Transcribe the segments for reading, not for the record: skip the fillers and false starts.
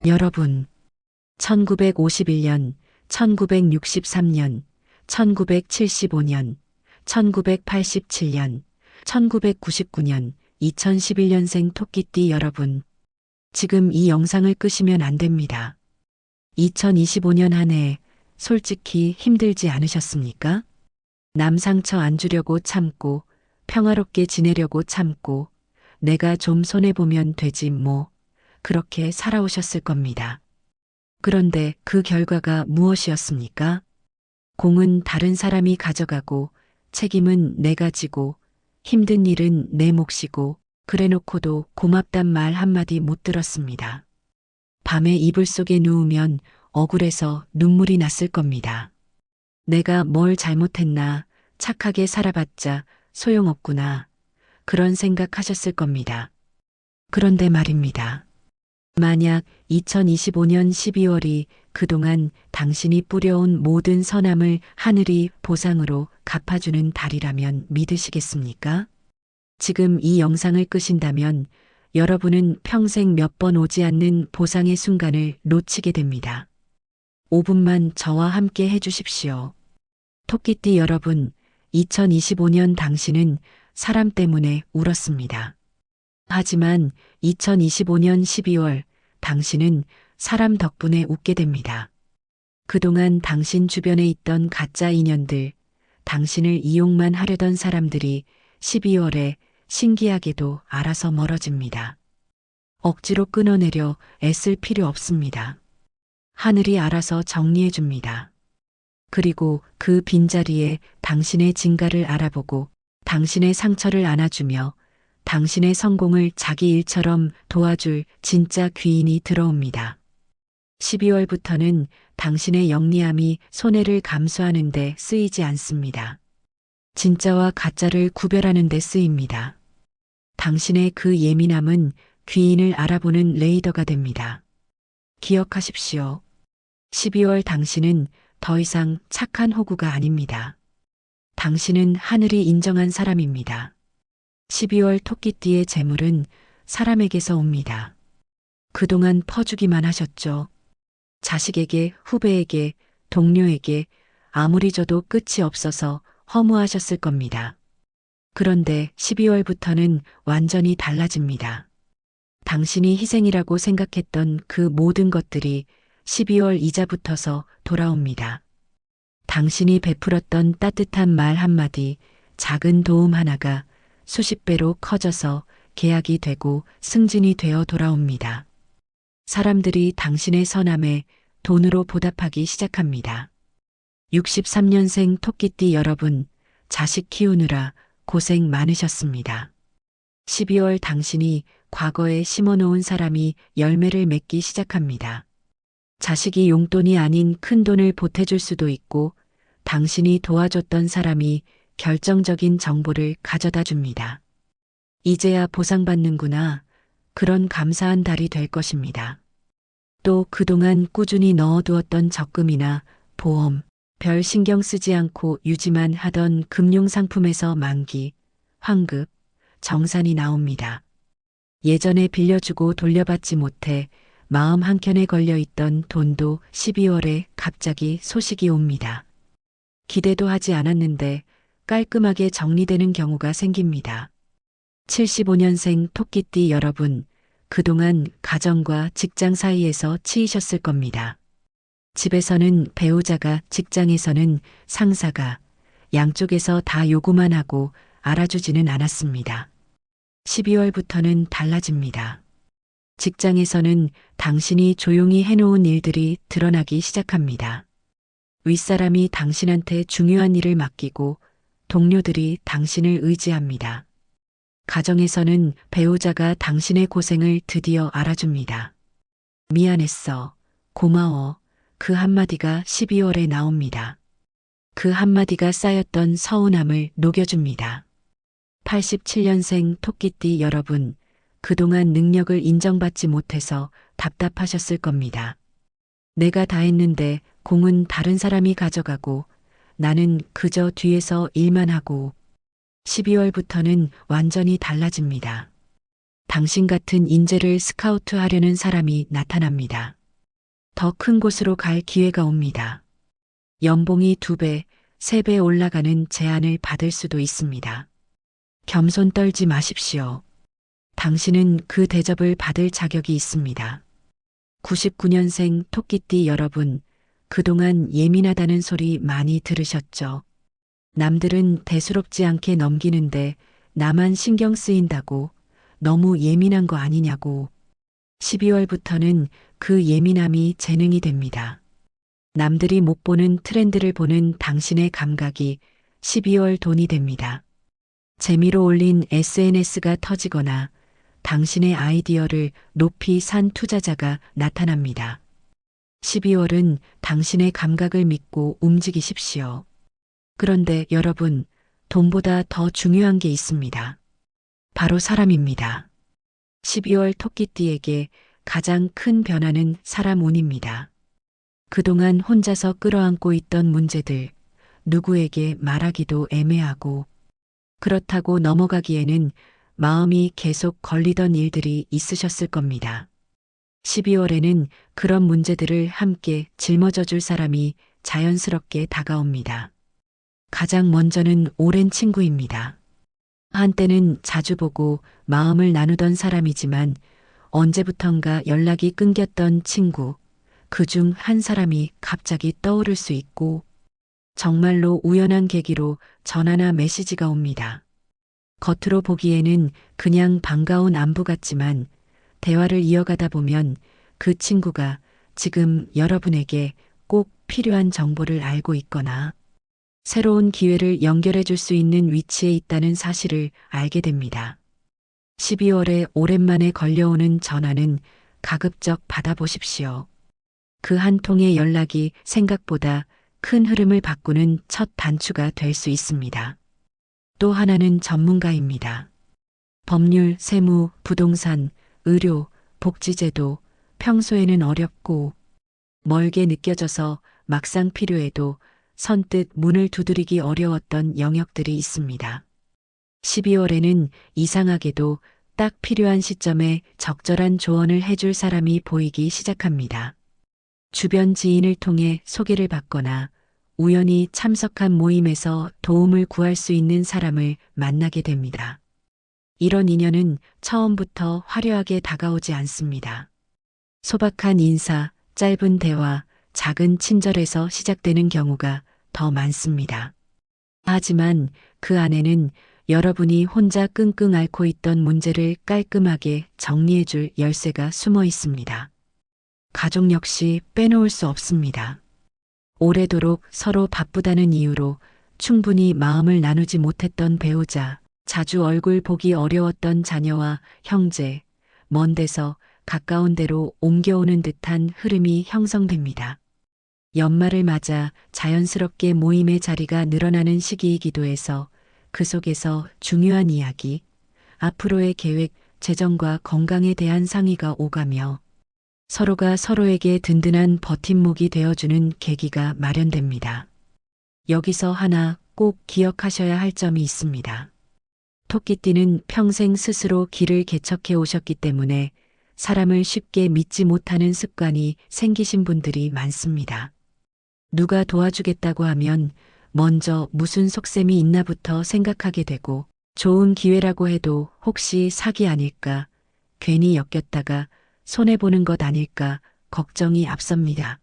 여러분, 1951년, 1963년, 1975년, 1987년, 1999년, 2011년생 토끼띠 여러분, 지금 이 영상을 끄시면 안 됩니다. 2025년 한 해 솔직히 힘들지 않으셨습니까? 남 상처 안 주려고 참고, 평화롭게 지내려고 참고, 내가 좀 손해보면 되지 뭐, 그렇게 살아오셨을 겁니다. 그런데 그 결과가 무엇이었습니까? 공은 다른 사람이 가져가고, 책임은 내가 지고, 힘든 일은 내 몫이고, 그래놓고도 고맙단 말 한마디 못 들었습니다. 밤에 이불 속에 누우면 억울해서 눈물이 났을 겁니다. 내가 뭘 잘못했나, 착하게 살아봤자 소용없구나, 그런 생각하셨을 겁니다. 그런데 말입니다. 만약 2025년 12월이 그동안 당신이 뿌려온 모든 선함을 하늘이 보상으로 갚아주는 달이라면 믿으시겠습니까? 지금 이 영상을 끄신다면 여러분은 평생 몇 번 오지 않는 보상의 순간을 놓치게 됩니다. 5분만 저와 함께 해주십시오. 토끼띠 여러분, 2025년 당신은 사람 때문에 울었습니다. 하지만 2025년 12월 당신은 사람 덕분에 웃게 됩니다. 그동안 당신 주변에 있던 가짜 인연들, 당신을 이용만 하려던 사람들이 12월에 신기하게도 알아서 멀어집니다. 억지로 끊어내려 애쓸 필요 없습니다. 하늘이 알아서 정리해 줍니다. 그리고 그 빈자리에 당신의 진가를 알아보고 당신의 상처를 안아주며 당신의 성공을 자기 일처럼 도와줄 진짜 귀인이 들어옵니다. 12월부터는 당신의 영리함이 손해를 감수하는 데 쓰이지 않습니다. 진짜와 가짜를 구별하는 데 쓰입니다. 당신의 그 예민함은 귀인을 알아보는 레이더가 됩니다. 기억하십시오. 12월 당신은 더 이상 착한 호구가 아닙니다. 당신은 하늘이 인정한 사람입니다. 12월 토끼띠의 재물은 사람에게서 옵니다. 그동안 퍼주기만 하셨죠. 자식에게, 후배에게, 동료에게 아무리 줘도 끝이 없어서 허무하셨을 겁니다. 그런데 12월부터는 완전히 달라집니다. 당신이 희생이라고 생각했던 그 모든 것들이 12월 이자부터서 돌아옵니다. 당신이 베풀었던 따뜻한 말 한마디, 작은 도움 하나가 수십 배로 커져서 계약이 되고 승진이 되어 돌아옵니다. 사람들이 당신의 선함에 돈으로 보답하기 시작합니다. 63년생 토끼띠 여러분, 자식 키우느라 고생 많으셨습니다. 12월 당신이 과거에 심어놓은 사람이 열매를 맺기 시작합니다. 자식이 용돈이 아닌 큰 돈을 보태줄 수도 있고 당신이 도와줬던 사람이 결정적인 정보를 가져다 줍니다. 이제야 보상받는구나. 그런 감사한 달이 될 것입니다. 또 그동안 꾸준히 넣어두었던 적금이나 보험, 별 신경 쓰지 않고 유지만 하던 금융상품에서 만기, 환급, 정산이 나옵니다. 예전에 빌려주고 돌려받지 못해 마음 한켠에 걸려있던 돈도 12월에 갑자기 소식이 옵니다. 기대도 하지 않았는데 깔끔하게 정리되는 경우가 생깁니다. 75년생 토끼띠 여러분, 그동안 가정과 직장 사이에서 치이셨을 겁니다. 집에서는 배우자가, 직장에서는 상사가, 양쪽에서 다 요구만 하고 알아주지는 않았습니다. 12월부터는 달라집니다. 직장에서는 당신이 조용히 해놓은 일들이 드러나기 시작합니다. 윗사람이 당신한테 중요한 일을 맡기고 동료들이 당신을 의지합니다. 가정에서는 배우자가 당신의 고생을 드디어 알아줍니다. 미안했어, 고마워, 그 한마디가 12월에 나옵니다. 그 한마디가 쌓였던 서운함을 녹여줍니다. 87년생 토끼띠 여러분, 그동안 능력을 인정받지 못해서 답답하셨을 겁니다. 내가 다 했는데 공은 다른 사람이 가져가고 나는 그저 뒤에서 일만 하고 12월부터는 완전히 달라집니다. 당신 같은 인재를 스카우트하려는 사람이 나타납니다. 더 큰 곳으로 갈 기회가 옵니다. 연봉이 2배, 3배 올라가는 제안을 받을 수도 있습니다. 겸손 떨지 마십시오. 당신은 그 대접을 받을 자격이 있습니다. 99년생 토끼띠 여러분, 그동안 예민하다는 소리 많이 들으셨죠? 남들은 대수롭지 않게 넘기는데 나만 신경 쓰인다고, 너무 예민한 거 아니냐고. 12월부터는 그 예민함이 재능이 됩니다. 남들이 못 보는 트렌드를 보는 당신의 감각이 12월 돈이 됩니다. 재미로 올린 SNS가 터지거나 당신의 아이디어를 높이 산 투자자가 나타납니다. 12월은 당신의 감각을 믿고 움직이십시오. 그런데 여러분, 돈보다 더 중요한 게 있습니다. 바로 사람입니다. 12월 토끼띠에게 가장 큰 변화는 사람 운입니다. 그동안 혼자서 끌어안고 있던 문제들, 누구에게 말하기도 애매하고, 그렇다고 넘어가기에는 마음이 계속 걸리던 일들이 있으셨을 겁니다. 12월에는 그런 문제들을 함께 짊어져 줄 사람이 자연스럽게 다가옵니다. 가장 먼저는 오랜 친구입니다. 한때는 자주 보고 마음을 나누던 사람이지만 언제부턴가 연락이 끊겼던 친구, 그중 한 사람이 갑자기 떠오를 수 있고 정말로 우연한 계기로 전화나 메시지가 옵니다. 겉으로 보기에는 그냥 반가운 안부 같지만 대화를 이어가다 보면 그 친구가 지금 여러분에게 꼭 필요한 정보를 알고 있거나 새로운 기회를 연결해 줄 수 있는 위치에 있다는 사실을 알게 됩니다. 12월에 오랜만에 걸려오는 전화는 가급적 받아보십시오. 그 한 통의 연락이 생각보다 큰 흐름을 바꾸는 첫 단추가 될 수 있습니다. 또 하나는 전문가입니다. 법률, 세무, 부동산, 의료, 복지제도, 평소에는 어렵고 멀게 느껴져서 막상 필요해도 선뜻 문을 두드리기 어려웠던 영역들이 있습니다. 12월에는 이상하게도 딱 필요한 시점에 적절한 조언을 해줄 사람이 보이기 시작합니다. 주변 지인을 통해 소개를 받거나 우연히 참석한 모임에서 도움을 구할 수 있는 사람을 만나게 됩니다. 이런 인연은 처음부터 화려하게 다가오지 않습니다. 소박한 인사, 짧은 대화, 작은 친절에서 시작되는 경우가 더 많습니다. 하지만 그 안에는 여러분이 혼자 끙끙 앓고 있던 문제를 깔끔하게 정리해줄 열쇠가 숨어 있습니다. 가족 역시 빼놓을 수 없습니다. 오래도록 서로 바쁘다는 이유로 충분히 마음을 나누지 못했던 배우자, 자주 얼굴 보기 어려웠던 자녀와 형제, 먼 데서 가까운 데로 옮겨오는 듯한 흐름이 형성됩니다. 연말을 맞아 자연스럽게 모임의 자리가 늘어나는 시기이기도 해서 그 속에서 중요한 이야기, 앞으로의 계획, 재정과 건강에 대한 상의가 오가며 서로가 서로에게 든든한 버팀목이 되어주는 계기가 마련됩니다. 여기서 하나 꼭 기억하셔야 할 점이 있습니다. 토끼띠는 평생 스스로 길을 개척해 오셨기 때문에 사람을 쉽게 믿지 못하는 습관이 생기신 분들이 많습니다. 누가 도와주겠다고 하면 먼저 무슨 속셈이 있나부터 생각하게 되고 좋은 기회라고 해도 혹시 사기 아닐까, 괜히 엮였다가 손해보는 것 아닐까 걱정이 앞섭니다.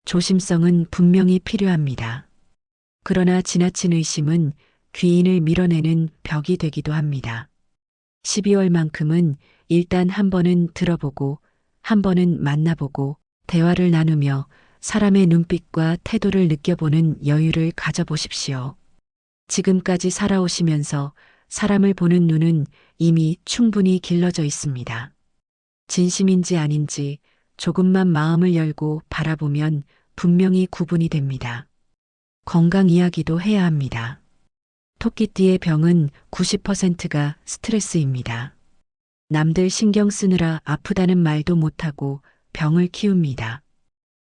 조심성은 분명히 필요합니다. 그러나 지나친 의심은 귀인을 밀어내는 벽이 되기도 합니다. 12월만큼은 일단 한 번은 들어보고 한 번은 만나보고 대화를 나누며 사람의 눈빛과 태도를 느껴보는 여유를 가져보십시오. 지금까지 살아오시면서 사람을 보는 눈은 이미 충분히 길러져 있습니다. 진심인지 아닌지 조금만 마음을 열고 바라보면 분명히 구분이 됩니다. 건강 이야기도 해야 합니다. 토끼띠의 병은 90%가 스트레스입니다. 남들 신경 쓰느라 아프다는 말도 못하고 병을 키웁니다.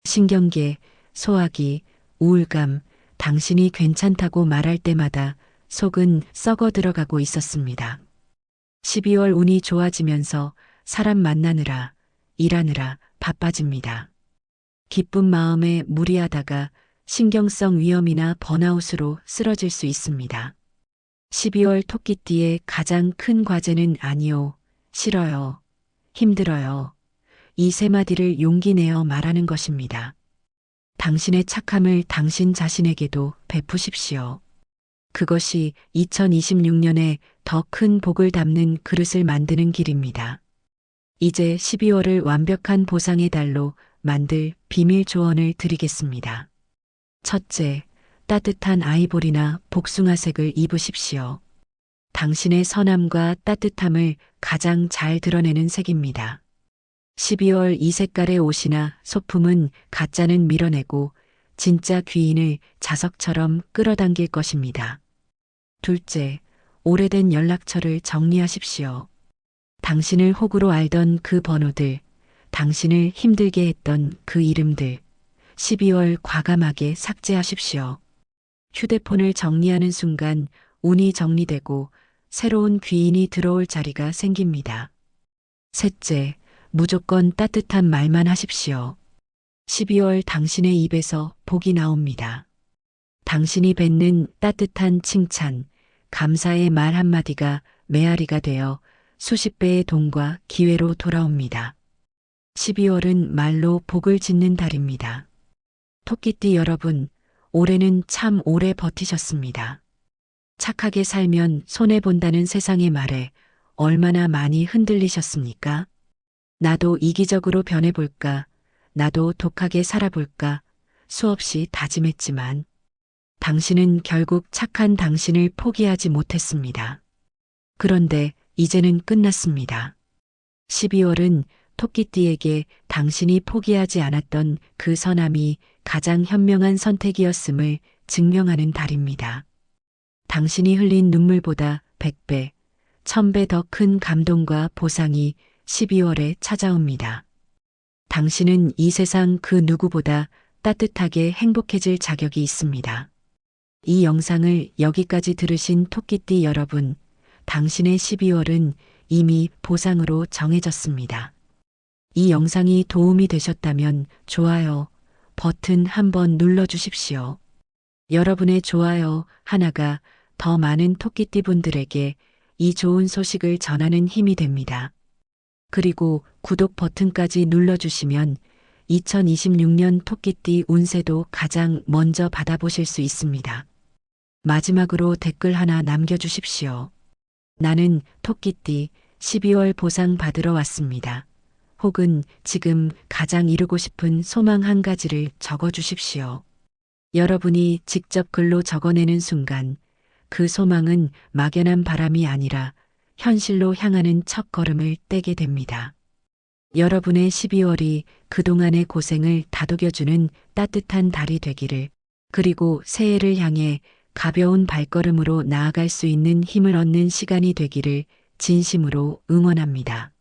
신경계, 소화기, 우울감, 당신이 괜찮다고 말할 때마다 속은 썩어 들어가고 있었습니다. 12월 운이 좋아지면서 사람 만나느라, 일하느라 바빠집니다. 기쁜 마음에 무리하다가 신경성 위염이나 번아웃으로 쓰러질 수 있습니다. 12월 토끼띠의 가장 큰 과제는 아니요, 싫어요, 힘들어요. 이 세 마디를 용기 내어 말하는 것입니다. 당신의 착함을 당신 자신에게도 베푸십시오. 그것이 2026년에 더 큰 복을 담는 그릇을 만드는 길입니다. 이제 12월을 완벽한 보상의 달로 만들 비밀 조언을 드리겠습니다. 첫째, 따뜻한 아이보리나 복숭아색을 입으십시오. 당신의 선함과 따뜻함을 가장 잘 드러내는 색입니다. 12월 이 색깔의 옷이나 소품은 가짜는 밀어내고 진짜 귀인을 자석처럼 끌어당길 것입니다. 둘째, 오래된 연락처를 정리하십시오. 당신을 호구로 알던 그 번호들, 당신을 힘들게 했던 그 이름들, 12월 과감하게 삭제하십시오. 휴대폰을 정리하는 순간 운이 정리되고 새로운 귀인이 들어올 자리가 생깁니다. 셋째, 무조건 따뜻한 말만 하십시오. 12월 당신의 입에서 복이 나옵니다. 당신이 뱉는 따뜻한 칭찬, 감사의 말 한마디가 메아리가 되어 수십 배의 돈과 기회로 돌아옵니다. 12월은 말로 복을 짓는 달입니다. 토끼띠 여러분, 올해는 참 오래 버티셨습니다. 착하게 살면 손해본다는 세상의 말에 얼마나 많이 흔들리셨습니까? 나도 이기적으로 변해볼까, 나도 독하게 살아볼까 수없이 다짐했지만 당신은 결국 착한 당신을 포기하지 못했습니다. 그런데 이제는 끝났습니다. 12월은 토끼띠에게 당신이 포기하지 않았던 그 선함이 가장 현명한 선택이었음을 증명하는 달입니다. 당신이 흘린 눈물보다 100배, 1000배 더 큰 감동과 보상이 12월에 찾아옵니다. 당신은 이 세상 그 누구보다 따뜻하게 행복해질 자격이 있습니다. 이 영상을 여기까지 들으신 토끼띠 여러분, 당신의 12월은 이미 보상으로 정해졌습니다. 이 영상이 도움이 되셨다면 좋아요 버튼 한번 눌러주십시오. 여러분의 좋아요 하나가 더 많은 토끼띠 분들에게 이 좋은 소식을 전하는 힘이 됩니다. 그리고 구독 버튼까지 눌러주시면 2026년 토끼띠 운세도 가장 먼저 받아보실 수 있습니다. 마지막으로 댓글 하나 남겨주십시오. 나는 토끼띠 12월 보상 받으러 왔습니다. 혹은 지금 가장 이루고 싶은 소망 한 가지를 적어주십시오. 여러분이 직접 글로 적어내는 순간 그 소망은 막연한 바람이 아니라 현실로 향하는 첫걸음을 떼게 됩니다. 여러분의 12월이 그동안의 고생을 다독여주는 따뜻한 달이 되기를, 그리고 새해를 향해 가벼운 발걸음으로 나아갈 수 있는 힘을 얻는 시간이 되기를 진심으로 응원합니다.